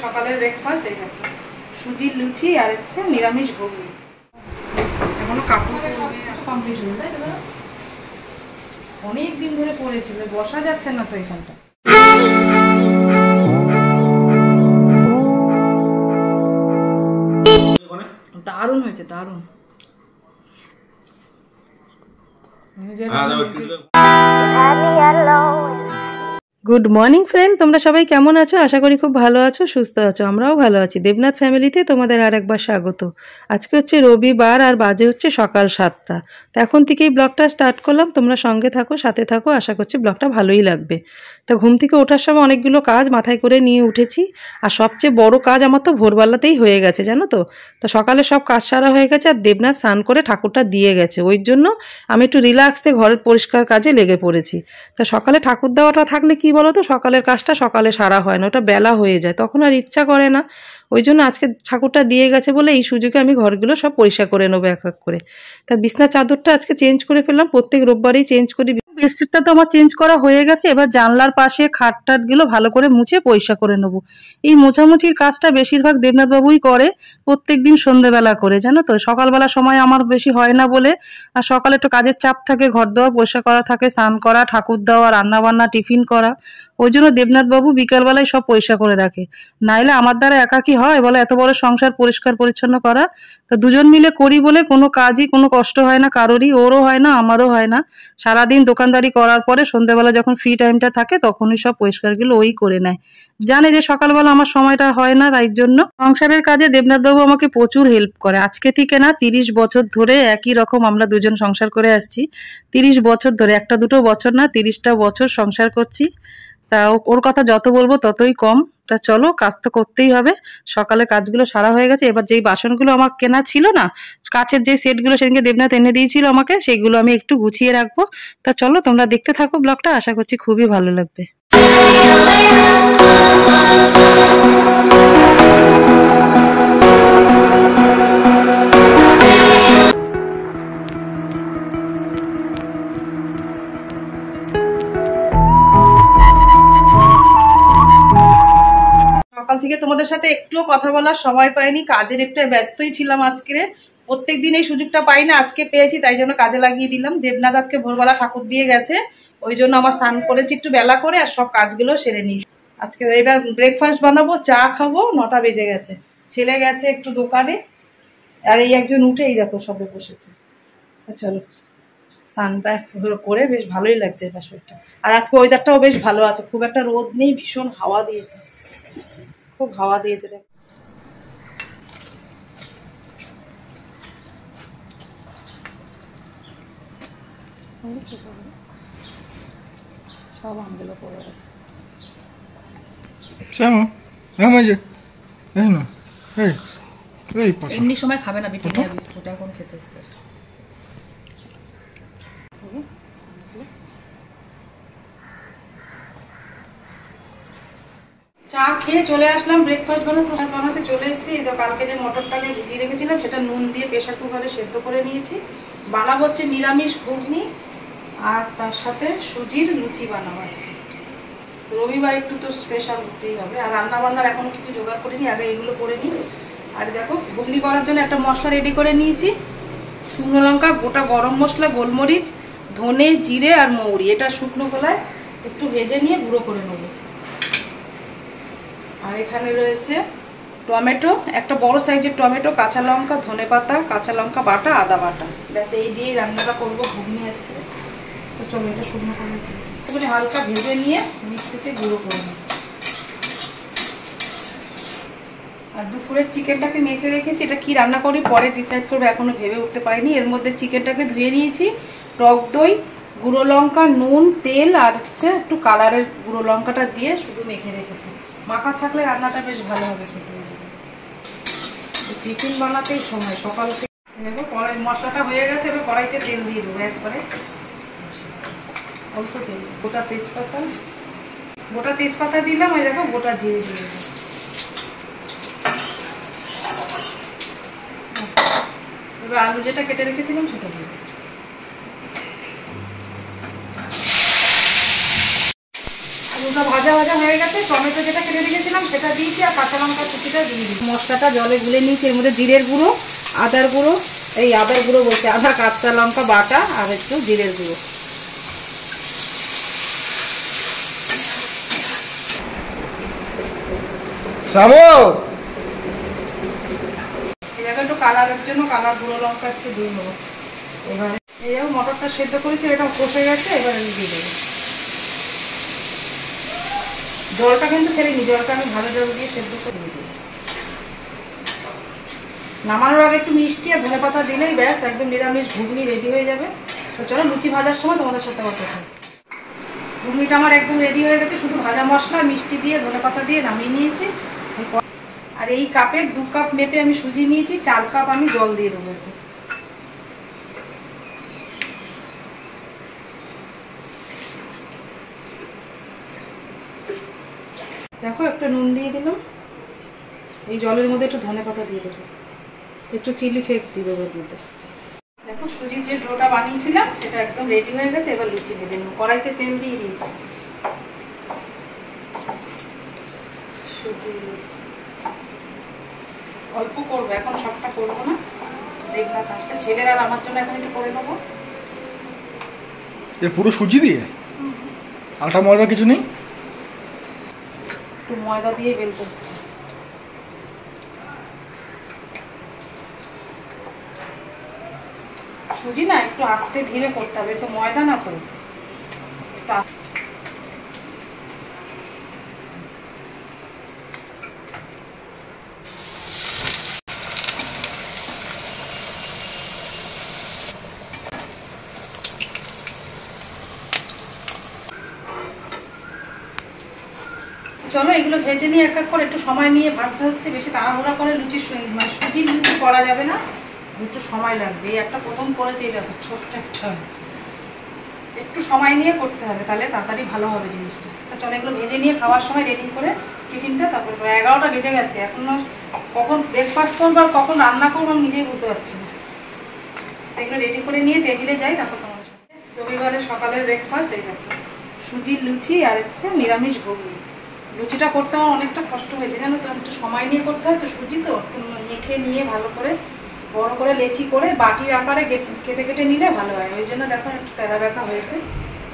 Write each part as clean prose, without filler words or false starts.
সকালের ব্রেকফাস্ট এই দেখো, সুজির লুচি আর হচ্ছে নিরামিষ ঘুগনি। এখনো কাপড় কমপ্লিট হলো, তাই তো? অনেক দিন ধরে পড়েছিল, বসা যাচ্ছে না তো এখানটা। দারুণ হয়েছে, দারুণ। গুড মর্নিং ফ্রেন্ড, তোমরা সবাই কেমন আছো? আশা করি খুব ভালো আছো, সুস্থ আছো। আমরাও ভালো আছি। দেবনাথ ফ্যামিলিতে তোমাদের আর একবার স্বাগত। আজকে হচ্ছে রবিবার আর বাজে হচ্ছে সকাল 7টা। তো এখন থেকেই ব্লগটা স্টার্ট করলাম। তোমরা সঙ্গে থাকো, সাথে থাকো, আশা করছি ব্লগটা ভালোই লাগবে। তো ঘুম থেকে ওঠার সময় অনেকগুলো কাজ মাথায় করে নিয়ে উঠেছি। আর সবচেয়ে বড় কাজ আমার তো ভোরবেলাতেই হয়ে গেছে, জানো তো। তো সকালে সব কাজ সারা হয়ে গেছে আর দেবনাথ স্নান করে ঠাকুরটা দিয়ে গেছে। ওই জন্য আমি একটু রিল্যাক্সে ঘরের পরিষ্কার কাজে লেগে পড়েছি। তো সকালে ঠাকুর দেওয়াটা থাকলে কি বলো তো, সকালের কাজটা সকালে সারা হয় না, ওটা বেলা হয়ে যায়, তখন আর ইচ্ছা করে না। ওই জন্য আজকে ঠাকুরটা দিয়ে গেছে বলে এই সুযোগে আমি ঘরগুলো সব পরিষ্কার করে নেবো এক এক করে। তা বিছনার চাদরটা আজকে চেঞ্জ করে ফেললাম, প্রত্যেক রোববারই চেঞ্জ করি। বেডশিটটা তো আমার চেঞ্জ করা হয়ে গেছে, এবার জানলার পাশে খাট টাটগুলো ভালো করে মুছে পরিষ্কার করে নেবো। এই মোছামুছির কাজটা বেশিরভাগ দেবনাথবাবুই করে, প্রত্যেক দিন সন্ধ্যেবেলা করে, জানো তো। সকালবেলা সময় আমার বেশি হয় না বলে, আর সকালে একটু কাজের চাপ থাকে, ঘর দেওয়া পরিষ্কার করা থাকে, স্নান করা, ঠাকুর দেওয়া, রান্নাবান্না, টিফিন করা। ওই জন্য দেবনাথবাবু বিকালবেলায় সব পরিষ্কার করে রাখে। নাইলে আমার দ্বারা একা কি হয় বলে, এত বড় সংসার পরিষ্কার পরিচ্ছন্ন করা। তো দুজন মিলে করি বলে কোনো কাজই কোনো কষ্ট হয় না কারোরই, ওরও হয় না আমারও হয় না। সারাদিন দোকানদারি করার পরে সন্ধ্যাবেলা যখন ফ্রি টাইমটা থাকে তখনই সব পরিষ্কারগুলো ওই করে নেয়। জানে যে সকালবেলা আমার সময়টা হয় না, তাই জন্য সংসারের কাজে দেবনাথবাবু আমাকে প্রচুর হেল্প করে। আজকে থেকে না, 30 বছর ধরে একই রকম আমরা দুজন সংসার করে আসছি। 30 বছর ধরে, একটা দুটো বছর না, 30টা বছর সংসার করছি। তা ওর কথা যত বলবো ততই কম। তা চলো, কাজ তো করতেই হবে। সকালে কাজগুলো সারা হয়ে গেছে। এবার যেই বাসনগুলো আমার কেনা ছিল না, কাচের যে সেটগুলো সেদিনকে দেবনাথ এনে দিয়েছিল আমাকে, সেইগুলো আমি একটু গুছিয়ে রাখবো। তা চলো তোমরা দেখতে থাকো ব্লগটা, আশা করছি খুবই ভালো লাগবে। সকাল থেকে তোমাদের সাথে একটুও কথা বলার সময় পাইনি, কাজের একটু ব্যস্তই ছিলাম আজকে। প্রত্যেকদিন এই সুযোগটা পাই না, আজকে পেয়েছি, তাই জন্য কাজে লাগিয়ে দিলাম। দেবনাথ আজকে ভোরবেলা ঠাকুর দিয়ে গেছে, ওই জন্য আমার স্নান করেছি একটু বেলা করে, আর সব কাজগুলো সেরে নিই। আজকে এবার ব্রেকফাস্ট বানাবো, চা খাবো, 9টা বেজে গেছে। ছেলে গেছে একটু দোকানে, আর এই একজন উঠে এই দেখো সবে বসেছে। চলো স্নানটা করে বেশ ভালোই লাগছে এটা শরীরটা। আর আজকে ওয়েদারটাও বেশ ভালো আছে, খুব একটা রোদ নেই, ভীষণ হাওয়া দিয়েছে, খুব হাওয়া দিয়েছে। দেখ সব আমগুলো পড়ে আছে। এমনি সময় খাবে না, ব্রিটানিয়া বিস্কুট এখন খেতে এসছে। চা খেয়ে চলে আসলাম, ব্রেকফাস্ট বানাতে চলে এসেছি। কালকে যে মটরটাকে ভিজিয়ে রেখেছিলাম সেটা নুন দিয়ে প্রেশার কুকারে সেদ্ধ করে নিয়েছি। বানাবো হচ্ছে নিরামিষ ঘুগনি, আর তার সাথে সুজির লুচি বানাবো আজকে। রবিবার একটু তো স্পেশাল হতেই হবে। আর রান্না বান্নার এখনো কিছু জোগাড় করিনি, আগে এগুলো করে নিই। আর দেখো ঘুগনি করার জন্য একটা মশলা রেডি করে নিয়েছি। শুকনো লঙ্কা, গোটা গরম মশলা, গোলমরিচ, ধনে, জিরে আর মৌরি, এটা শুকনো গলায় একটু ভেজে নিয়ে গুঁড়ো করে নেবো। আর এখানে রয়েছে টমেটো, একটা বড় সাইজের টমেটো, কাঁচা লঙ্কা, ধনে পাতা, কাঁচা লঙ্কা বাটা, আদা বাটা, ব্যাস এই দিয়েই রান্নাটা করবো ঘুগনি আজকে। তো চলো এটা শুকনো করে এবারে হালকা ভেজে নিয়ে মিক্সিতে গুঁড়ো করে নেব। আর দুপুরের চিকেনটাকে মেখে রেখেছি, এটা কি রান্না করি পরে ডিসাইড করবো, এখনো ভেবে উঠতে পারিনি। এর মধ্যে চিকেনটাকে ধুয়ে নিয়েছি, টক দই, গুঁড়ো লঙ্কা, নুন, তেল আর হচ্ছে একটু কালারের গুঁড়ো লঙ্কাটা দিয়ে শুধু মেখে রেখেছি। মাখা থাকলে রান্নাটা বেশ ভালো হবে খেতে। টিফিন বানাতেই সময় সকাল থেকে। দেখো কড়াই মশলাটা হয়ে গেছে, এবার কড়াইতে তেল দিয়ে দেবো একবারে, অল্প তেল। গোটা তেজপাতা দিলাম, আর দেখো গোটা জিরে দিয়ে দেবো। এবার আলু যেটা কেটে রেখেছিলাম সেটা দিয়ে দেবো। সব ভাজা ভাজা হয়ে গেছে। টমেটো যেটা কেটে রেখেছিলাম সেটা দিয়েছি, আর কাঁচা লঙ্কা কুচিটা দিয়ে দিয়েছি। মশলাটা জলে গুলে নিয়েছি। এর মধ্যে জিরের গুঁড়ো, আদার গুঁড়ো, আদার গুঁড়ো বলছে, আদা কাঁচা লঙ্কা বাটা আর একটু জিরের গুঁড়ো। একটু কালারের জন্য কালার গুঁড়ো লঙ্কা একটু দিয়ে নেবো। এবারে এই যেমন মটরটা সেদ্ধ করেছি, এটা কষে গেছে, এবার আমি দিয়ে দেবো। জলটা কিন্তু ফেলিনি, জলটা আমি ভালো জল দিয়ে সেদ্ধ করে দিয়ে দিয়েছি। নামানোর আগে একটু মিষ্টি আর ধনেপাতা দিলেই ব্যাস একদম নিরামিষ ঘুগনি রেডি হয়ে যাবে। তো চলো লুচি ভাজার সময় তোমাদের সাথে কথা বলছি। ঘুগনিটা আমার একদম রেডি হয়ে গেছে, শুধু ভাজা মশলা মিষ্টি দিয়ে ধনেপাতা দিয়ে নামিয়ে নিয়েছি। আর এই কাপের 2 কাপ মেপে আমি সুজি নিয়েছি, 4 কাপ আমি জল দিয়ে দেবো। দেখো একটু নুন দিয়ে দিলাম, এই জলের মধ্যে একটু ধনেপাতা দিয়ে দেবো, একটু চিলি ফ্লেক্স দিয়ে দেবো দিতে। দেখো সুজির যে ডোটা বানিয়েছিলাম সেটা একদম রেডি হয়ে গেছে। এবার লুচি ভেজে নেব। কড়াইতে তেল দিয়ে দিয়েছি। সুজি লুচি অল্প করবো, এখন সবটা করবো না, দেবনাথ আসলে ছেলের আর আমার জন্য এখন একটু করে নেবো। পুরো সুজি দিয়ে, আটা ময়দা কিছু নেই? একটু ময়দা দিয়ে বেল করছি। সুজি না একটু আস্তে ধীরে করতে হবে, তো ময়দা না তো একটু। চলো এগুলো ভেজে নিয়ে এক এক করে, একটু সময় নিয়ে ভাজতে হচ্ছে, বেশি তাড়াহুড়া করে মানে সুজির লুচি করা যাবে না, একটু সময় লাগবে। এই একটা প্রথম করেছি, এই দেখো ছোট্ট একটা, একটু সময় নিয়ে করতে হবে, তাহলে তাড়াতাড়ি ভালো হবে জিনিসটা। চলো এগুলো ভেজে নিয়ে খাওয়ার সময় রেডি করে টিফিনটা, তারপর 11টা বেজে গেছে, এখনো কখন ব্রেকফাস্ট করবো আর কখন রান্না করবো আমি নিজেই বুঝতে পারছি না। এগুলো রেডি করে নিয়ে টেবিলে যাই, তারপর তোমার সাথে। রবিবারের সকালের ব্রেকফাস্ট এই দেখো, সুজির লুচি আর হচ্ছে নিরামিষ ঘুগনি। লুচিটা করতে আমার অনেকটা কষ্ট হয়েছে জানো তো, একটু সময় নিয়ে করতে হয় তো, সুজি তো মেখে নিয়ে ভালো করে বড় করে লেচি করে বাটির আকারে কেটে কেটে নিলে ভালো হয়। ওই জন্য দেখো একটু তেরা ব্যথা হয়েছে,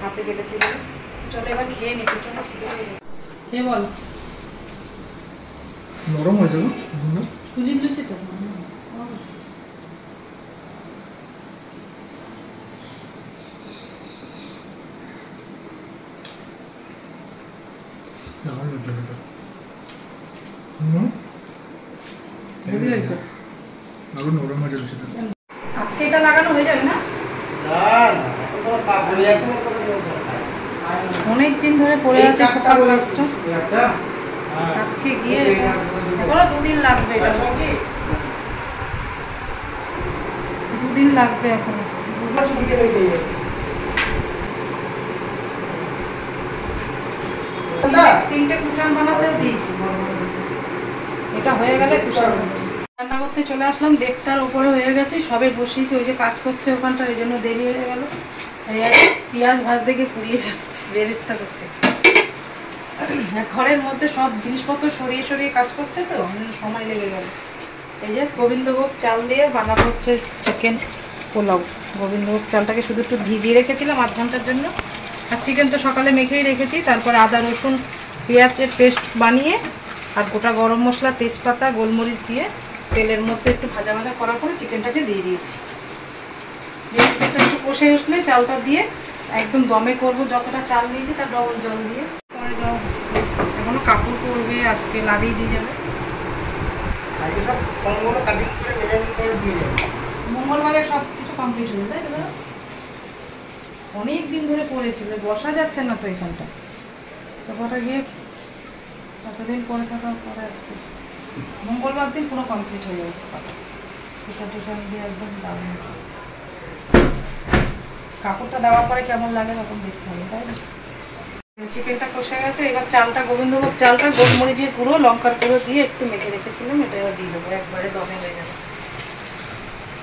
হাতে কেটেছি বলে। চলো এবার খেয়ে নি, প্রচন্ড খিদে হয়ে গেছে। খেয়ে বল, নরম হয়েছে সুজির লুচি তো আজকে এটা লাগানো হয়ে যাবে না? অনেক দিন ধরে পড়ে আছে সকাল কাজটা, আজকে গিয়ে এখনো 2 দিন লাগবে, এটা 2 দিন লাগবে এখন। 3টে কুশান বানাতেও দিয়েছি, এটা হয়ে গেলে কুশান রান্না করতে চলে আসলাম। 1:30টার উপরে হয়ে গেছে, সবে বসিয়েছি, ওই যে কাজ করছে ওখানটা, এই জন্য দেরি হয়ে গেল। এই আর পেঁয়াজ ভাজতে গিয়ে পুড়িয়ে ফেলছি বেরেস্তা করতে। ঘরের মধ্যে সব জিনিসপত্র সরিয়ে সরিয়ে কাজ করছে তো, সময় লেগে গেল। এই যে গোবিন্দভোগ চাল দিয়ে বানাবো হচ্ছে চিকেন পোলাও। গোবিন্দভোগ চালটাকে শুধু একটু ভিজিয়ে রেখেছিলাম 8 ঘন্টার জন্য, আর চিকেন তো সকালে মেখেই রেখেছি। তারপর আদা রসুন পেঁয়াজের পেস্ট বানিয়ে আর গোটা গরম মশলা তেজপাতা গোলমরিচ দিয়ে তেলের মধ্যে একটু ভাজা ভাজা করার পরে চিকেনটাকে দিয়ে দিয়েছি। চিকেনটা একটু কষে উঠলে চালটা দিয়ে একদম দমে করবো, যতটা চাল নিয়েছি তার ডবল জল দিয়ে। পরে জল এখনো কাপড় করবে, আজকে লাগিয়ে দিয়ে যাবে। মঙ্গলবারে সব কিছু কমপ্লিট হয়ে যায়, তাই তো? অনেক দিন ধরে পড়েছিল, বসা যাচ্ছে না তো এখানটা, সোফাটা গিয়ে কতদিন পরে থাকার পরে আজকে মঙ্গলবার দিন পুরো কমপ্লিট হয়ে যাবে সোফাটা। টিশার্ট টিশার্ট দিয়ে একদম দারুণ। কাপড়টা দেওয়ার পরে কেমন লাগে তখন দেখতে হবে, তাই না? চিকেনটা কষে গেছে, এবার চালটা গোবিন্দভোগ চালটা গোলমরিচের গুঁড়ো লঙ্কার গুঁড়ো দিয়ে একটু মেখে রেখেছিলাম, এটা এবার দিয়ে দেবো, একবারে দমে হয়ে যাবে।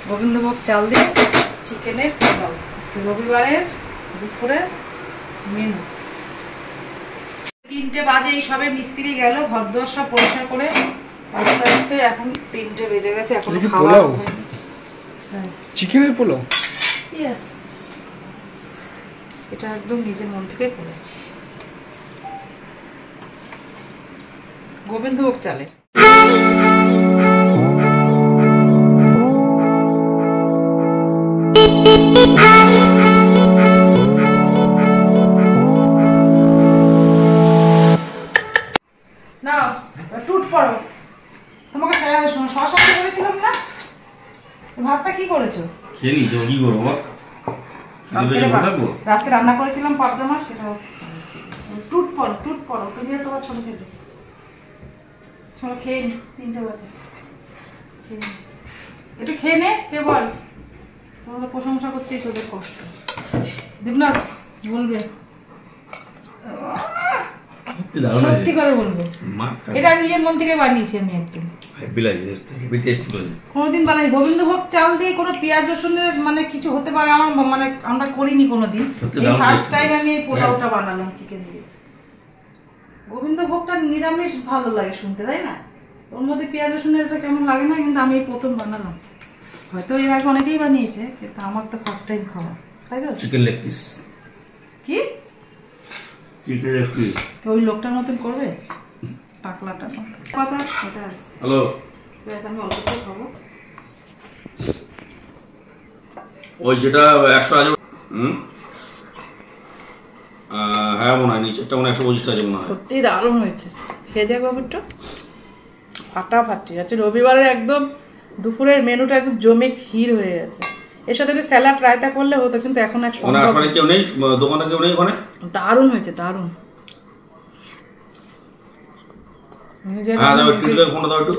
গোবিন্দভোগ চাল দিয়ে চিকেনের পোলাও, রবিবারের দুপুরের মেনু। দিয়ে 3টে বাজে, এই সবে মিস্ত্রি গেল, ঘর দুয়ার সব পরিষ্কার করে আস্তে আস্তে এখন 3টে বেজে গেছে, এখন খাওয়া হয়নি। হ্যাঁ, চিকেনের পোলাও। ইয়েস, এটা একদম নিজের মন থেকে করেছি, গোবিন্দভোগ চালের। না টুট পড়ো, তোমাকে শশা করেছিলাম না, ভাতটা কি করেছো? খেয়ে নিস, কি করবো? রাতে রান্না করেছিলাম পাবদা মাছ, সেটা টুট পড়ো তুমি আর তোমার ছোট ছেলে। চলো খেয়ে নি, 3টে বাজে, একটু খেয়ে নে। কে বল, তোমাকে প্রশংসা করতেই তোদের কষ্ট। দেবনাথ বলবে, সত্যি করে বলবে, এটা নিজের মন থেকে বানিয়েছি আমি একদম। কোনোদিন বানাই গোবিন্দভোগ চাল দিয়ে কোনো পেঁয়াজ রসুনের মানে কিছু হতে পারে আমার মানে আমরা করিনি কোনোদিন, এই ফার্স্ট টাইম আমি এই পোলাওটা বানালাম চিকেন দিয়ে। গোবিন্দভোগটা নিরামিষ ভালো লাগে শুনতে, তাই না? ওর মধ্যে পেঁয়াজ রসুনের এটা কেমন লাগে না, কিন্তু আমি এই প্রথম বানালাম। হয়তো এর আগে অনেকেই বানিয়েছে, কিন্তু আমার তো ফার্স্ট টাইম খাওয়া, তাই তো? Chicken leg piece. কি চিকেন লেগ পিস ওই লোকটার মতন করবে, টাকলাটার মতন কথা এটা আসছে। হ্যালো, আমি অল্প করে খাবো। ওই যেটা 100 আছে, হ্যাঁ মনে হয় নিচেরটা মনে হয় 125 আছে মনে হয়। সত্যি দারুণ হয়েছে, খেয়ে দেখ বাবুটা, ফাটাফাটি আছে। রবিবারের একদম দুপুরের মেনুটা একদম জমে ক্ষীর হয়ে গেছে। এর সাথে একটু স্যালাড রায়তা করলে হতো, কিন্তু এখন এক সম্ভব কেউ নেই, দোকানে কেউ নেই ওখানে। দারুণ হয়েছে, দারুণ। হ্যাঁ দাও একটু, ফোনটা দাও একটু।